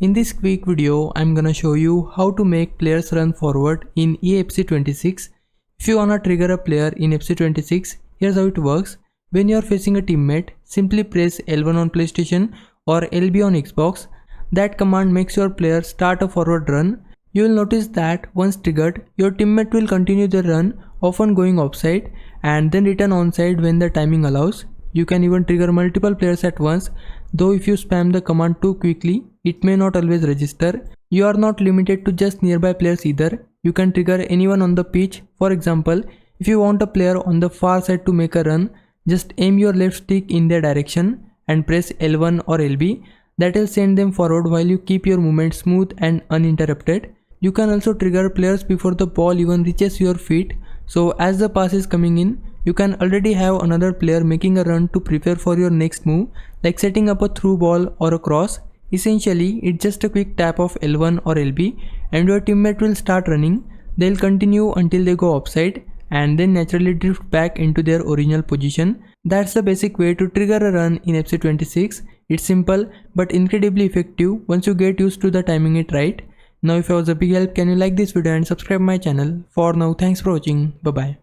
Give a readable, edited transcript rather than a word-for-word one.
In this quick video, I'm gonna show you how to make players run forward in EFC26. If you wanna trigger a player in FC26, here's how it works. When you're facing a teammate, simply press L1 on PlayStation or LB on Xbox. That command makes your player start a forward run. You will notice that once triggered, your teammate will continue the run, often going offside, and then return onside when the timing allows. You can even trigger multiple players at once, though if you spam the command too quickly, it may not always register. You are not limited to just nearby players either. You can trigger anyone on the pitch. For example, if you want a player on the far side to make a run, just aim your left stick in their direction and press L1 or LB. That will send them forward while you keep your movement smooth and uninterrupted. You can also trigger players before the ball even reaches your feet. So as the pass is coming in, you can already have another player making a run to prepare for your next move, like setting up a through ball or a cross. Essentially, it's just a quick tap of L1 or LB and your teammate will start running. They'll continue until they go offside and then naturally drift back into their original position. That's the basic way to trigger a run in FC26. It's simple but incredibly effective once you get used to the timing it right. Now if I was a big help, can you like this video and subscribe my channel. For now, thanks for watching. Bye bye.